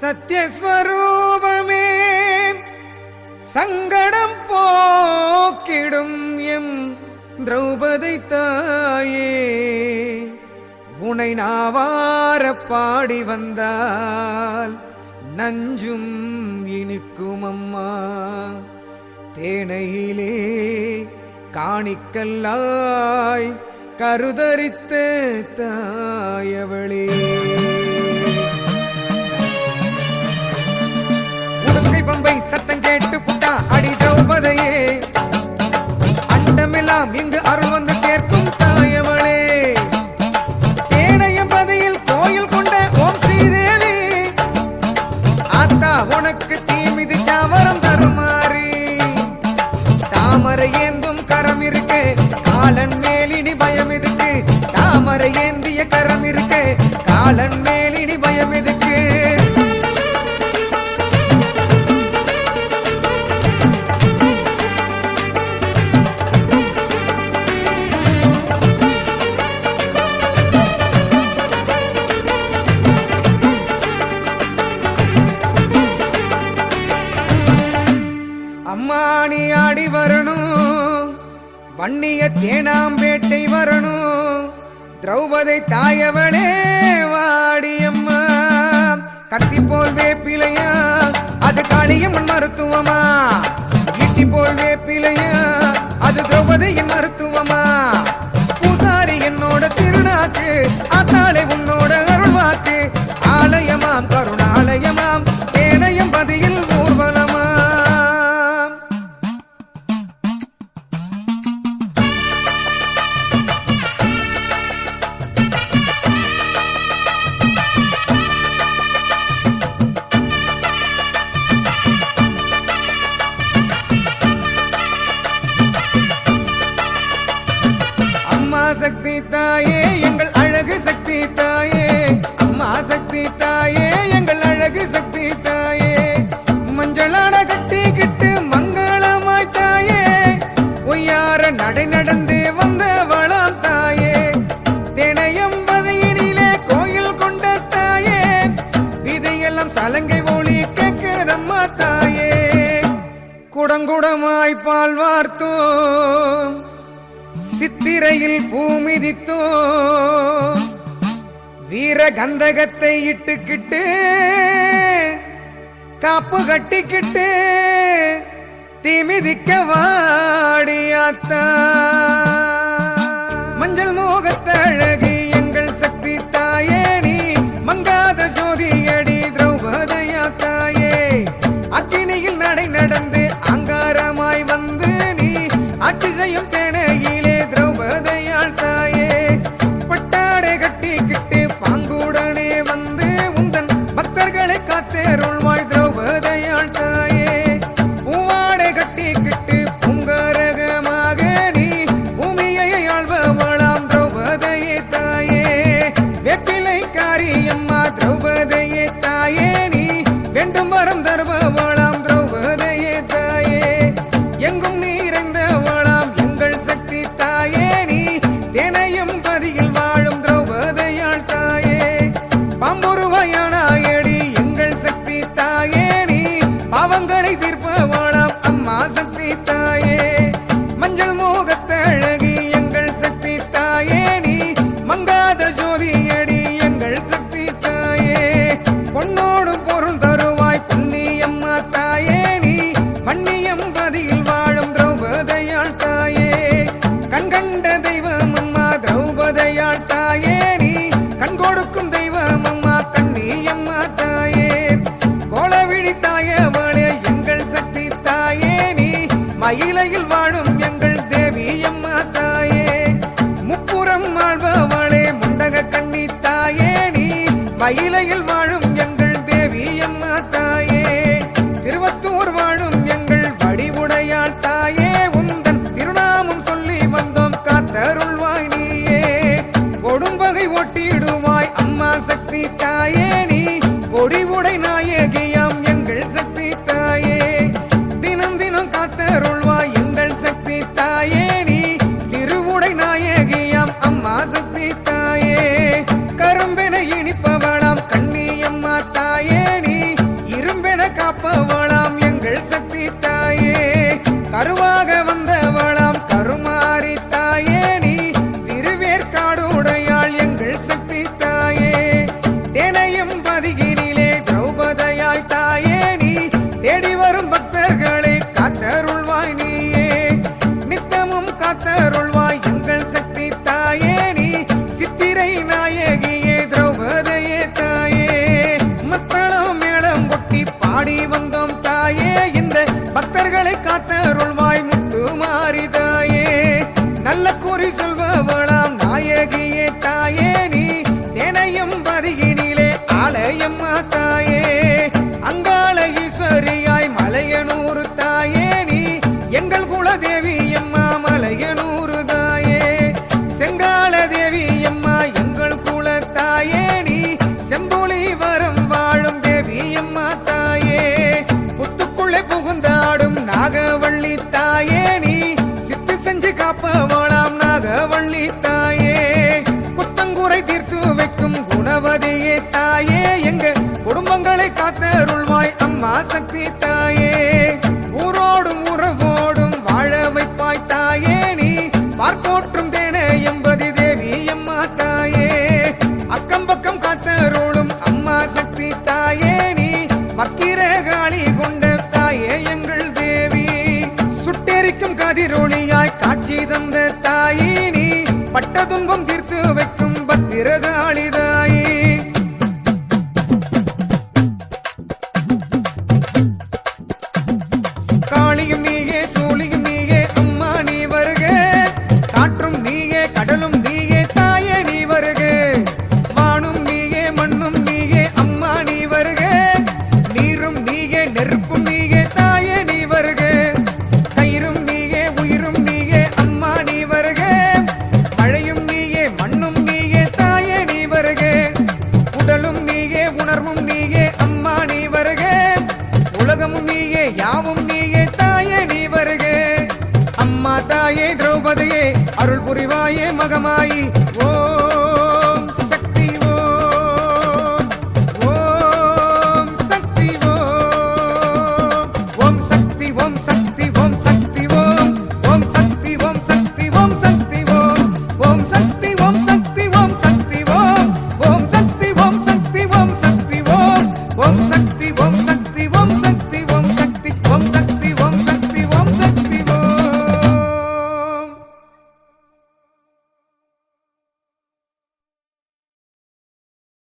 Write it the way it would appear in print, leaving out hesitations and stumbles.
சத்யஸ்வரூபமே சங்கடம் போக்கிடும் எம் திரௌபதி தாயே உனை நாவார பாடி வந்தால் நஞ்சும் இனிக்கும் அம்மா தேனையிலே காணிக்கல்லாய் கருதரித்த தாயவளே உடுக்கை பம்பை சத்தம் கேட்டு புட்டா அடி திரௌபதியே அண்டமெல்லாம் இங்கு அருள் வந்து சேர்க்கும் தாயவளே தேனையம் பதியில் கோயில் கொண்ட ஓம் ஸ்ரீதேவி ஆத்தா உனக்கு தீமிதி சாமரம் தருமாறி தாமரை ஏந்தும் கரம் இருக்கு காலன் மேலினி பயம் எதுக்கு தாமரை ஏந்திய கரம் இருக்கு காலன் மேலினி பயம் எதுக்கு அம்மா நீ ஆடி வரணும் வன்னிய தேனாம்பேட்டை வரணும் திரௌபதி தாயவளே வாடி அம்மா கத்தி போல் வேப்பிலையா அது காளியம்மன் மருத்துவமா ஈட்டி போல் வேப்பிலையா அது திரௌபதியின் மருத்துவமா பூசாரி என்னோட திருநாக்கு ஆத்தாளை உன்னோட அருள்வாக்கு ஆலயமாம் கருணாலயமாம் தேனையம் பதியில் ஊர்வலமா சக்தி தாயே எங்கள் அழகு சக்தி தாயே அம்மா சக்தி தாயே எங்கள் அழகு சக்தி தாயே மஞ்சளாட கட்டிக்கிட்டு மங்களமாய் தாயே ஒய்யார நடை நடந்து வந்த வளாம் தாயே தினையம்பதியினிலே கோயில் கொண்ட தாயே விதையெல்லாம் சலங்கை ஒளி கேட்கிறம்மா தாயே குடங்குடமாய் பால் வார்த்தோம் சித்திரையில் பூமிதித்தோ வீர கந்தகத்தை இட்டுக்கிட்டு காப்பு கட்டிக்கிட்டு தீமிதிக்க வாடியாத்தா மஞ்சள் மோகத்தழகி எங்கள் சக்தி தாயே நீ மங்காத ஜோதியடி திரௌபதியா தாயே அக்கினியில் நடை நடந்து அங்காரமாய் வந்து நீ ஆட்சி செய்யும் தேனையிலே திரௌபதியாள் தாயே பட்டாடை கட்டிக்கிட்டு பாங்குடனே வந்து உந்தன் பக்தர்களை காத்தேருள்வாய் திரௌபதியாள் தாயே பூவாடை கட்டிக்கிட்டு பூங்கரகமாக நீ பூமியை ஆள்பவளாம் திரௌபதியே தாயே கதிரொளியாய் காட்சி தந்த தாயி நீ பட்ட துன்பம் தீர்த்து வைக்கும் பத்திரகாளி தாயி காளியும் நீயே சூழியும் நீயே அம்மா நீ வருக காற்றும் நீயே கடலும் நீயே தாயே நீ வருக வானும் நீயே மண்ணும் நீயே அம்மா நீ வருக நீரும் நீயே நெருப்பும் நீயே தாயே நீ வருக கயிறும் நீயே உயிரும் நீயே அம்மா நீ வருக மழையும் நீயே மண்ணும் நீயே தாயே நீ வருக உடலும் நீயே உணர்வும் நீயே